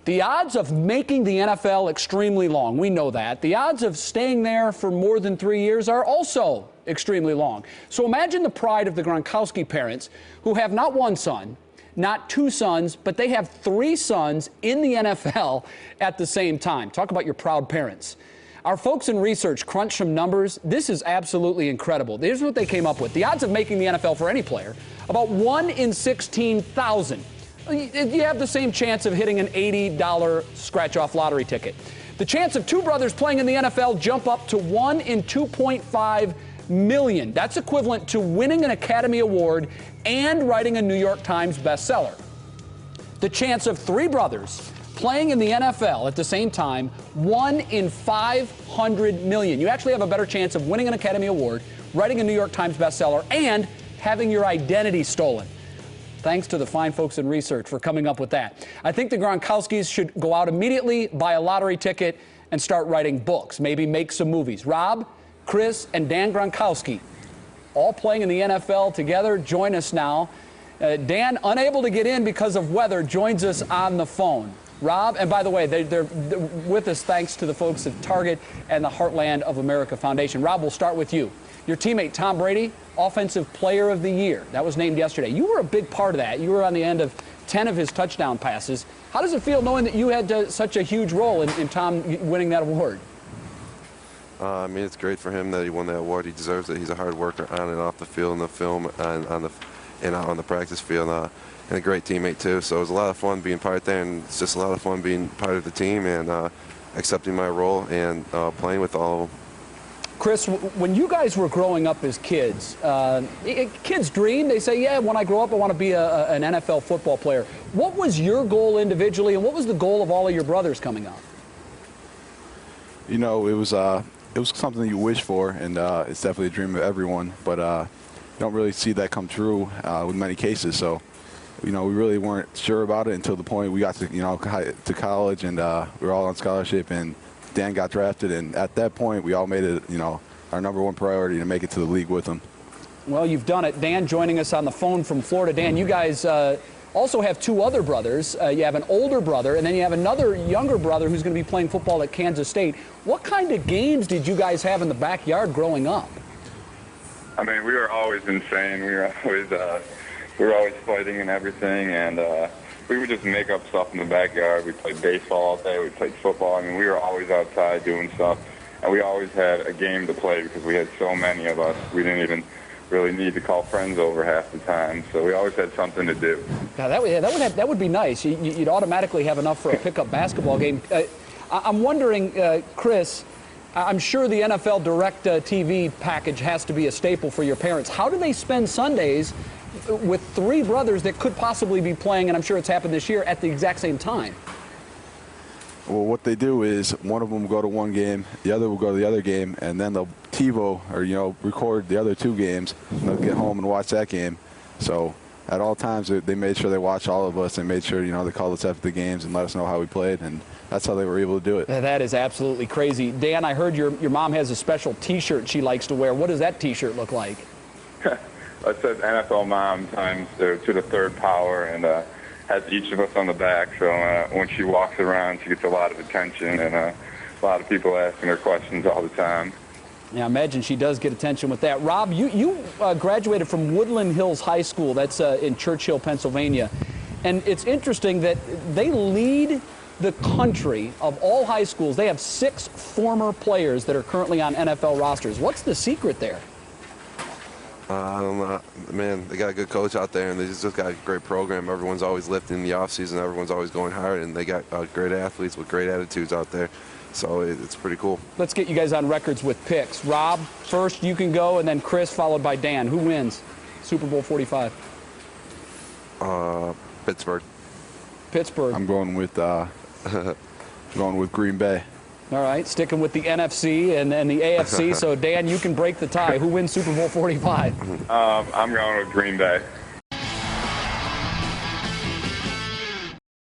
The odds of making the NFL extremely long. We know that. The odds of staying there for more than 3 years are also extremely long. So imagine the pride of the Gronkowski parents who have not one son, not two sons, but they have 3 sons in the NFL at the same time. Talk about your proud parents. Our folks in research crunched some numbers. This is absolutely incredible. Here's what they came up with. The odds of making the NFL for any player, about 1 in 16,000. You have the same chance of hitting an $80 scratch-off lottery ticket. The chance of 2 brothers playing in the NFL jump up to 1 in 2.5 million. That's equivalent to winning an Academy Award and writing a New York Times bestseller. The chance of 3 brothers playing in the NFL at the same time, 1 in 500 million. You actually have a better chance of winning an Academy Award, writing a New York Times bestseller, and having your identity stolen. Thanks to the fine folks in research for coming up with that. I think the Gronkowskis should go out immediately, buy a lottery ticket, and start writing books, maybe make some movies. Rob, Chris, and Dan Gronkowski, all playing in the NFL together, join us now. Dan, unable to get in because of weather, joins us on the phone. Rob, and by the way, they're with us thanks to the folks at Target and the Heartland of America Foundation. Rob, we'll start with you. Your teammate, Tom Brady, Offensive Player of the Year. That was named yesterday. You were a big part of that. You were on the end of 10 of his touchdown passes. How does it feel knowing that you had such a huge role in Tom winning that award? I mean, it's great for him that he won that award. He deserves it. He's a hard worker on and off the field, in the film, and on the practice field, and a great teammate too. So it was a lot of fun being part there, and it's just a lot of fun being part of the team and accepting my role and playing with all of them. Chris, when you guys were growing up as kids, kids dream. They say, yeah, when I grow up, I want to be an NFL football player. What was your goal individually, and what was the goal of all of your brothers coming up? You know, it was something you wish for, and it's definitely a dream of everyone, but you don't really see that come true with many cases. So, you know, we really weren't sure about it until the point we got to, to college, and we were all on scholarship, and Dan got drafted, and at that point, we all made it, our #1 priority to make it to the league with him. Well, you've done it. Dan joining us on the phone from Florida. Dan, you guys also have 2 other brothers. You have an older brother, and then you have another younger brother who's going to be playing football at Kansas State. What kind of games did you guys have in the backyard growing up? I mean, we were always insane. We were always fighting and everything, and we would just make up stuff in the backyard. We played baseball all day. We played football. I mean, we were always outside doing stuff, and we always had a game to play because we had so many of us. We didn't even really need to call friends over half the time, so we always had something to do. Now, that would be nice. You'd automatically have enough for a pickup basketball game. I'm wondering, Chris, I'm sure the NFL Direct TV package has to be a staple for your parents. How do they spend Sundays with 3 brothers that could possibly be playing, and I'm sure it's happened this year, at the exact same time? Well, what they do is one of them will go to one game, the other will go to the other game, and then they'll TiVo or record the other 2 games, and they'll get home and watch that game. So at all times they made sure they watched all of us and made sure they called us after the games and let us know how we played, and that's how they were able to do it. That is absolutely crazy. Dan, I heard your mom has a special T-shirt she likes to wear. What does that T-shirt look like? It says NFL Mom times to the 3rd power, and has each of us on the back. So when she walks around, she gets a lot of attention, and a lot of people asking her questions all the time. Yeah, I imagine she does get attention with that. Rob, you graduated from Woodland Hills High School. That's in Churchill, Pennsylvania. And it's interesting that they lead the country of all high schools. They have 6 former players that are currently on NFL rosters. What's the secret there? I don't know. Man, they got a good coach out there, and they just got a great program. Everyone's always lifting in the offseason. Everyone's always going hard, and they got great athletes with great attitudes out there. So it's pretty cool. Let's get you guys on records with picks. Rob, first you can go, and then Chris, followed by Dan. Who wins Super Bowl 45? Pittsburgh. Pittsburgh. I'm going with Green Bay. All right, sticking with the NFC and the AFC. So, Dan, you can break the tie. Who wins Super Bowl 45? I'm going with Green Bay.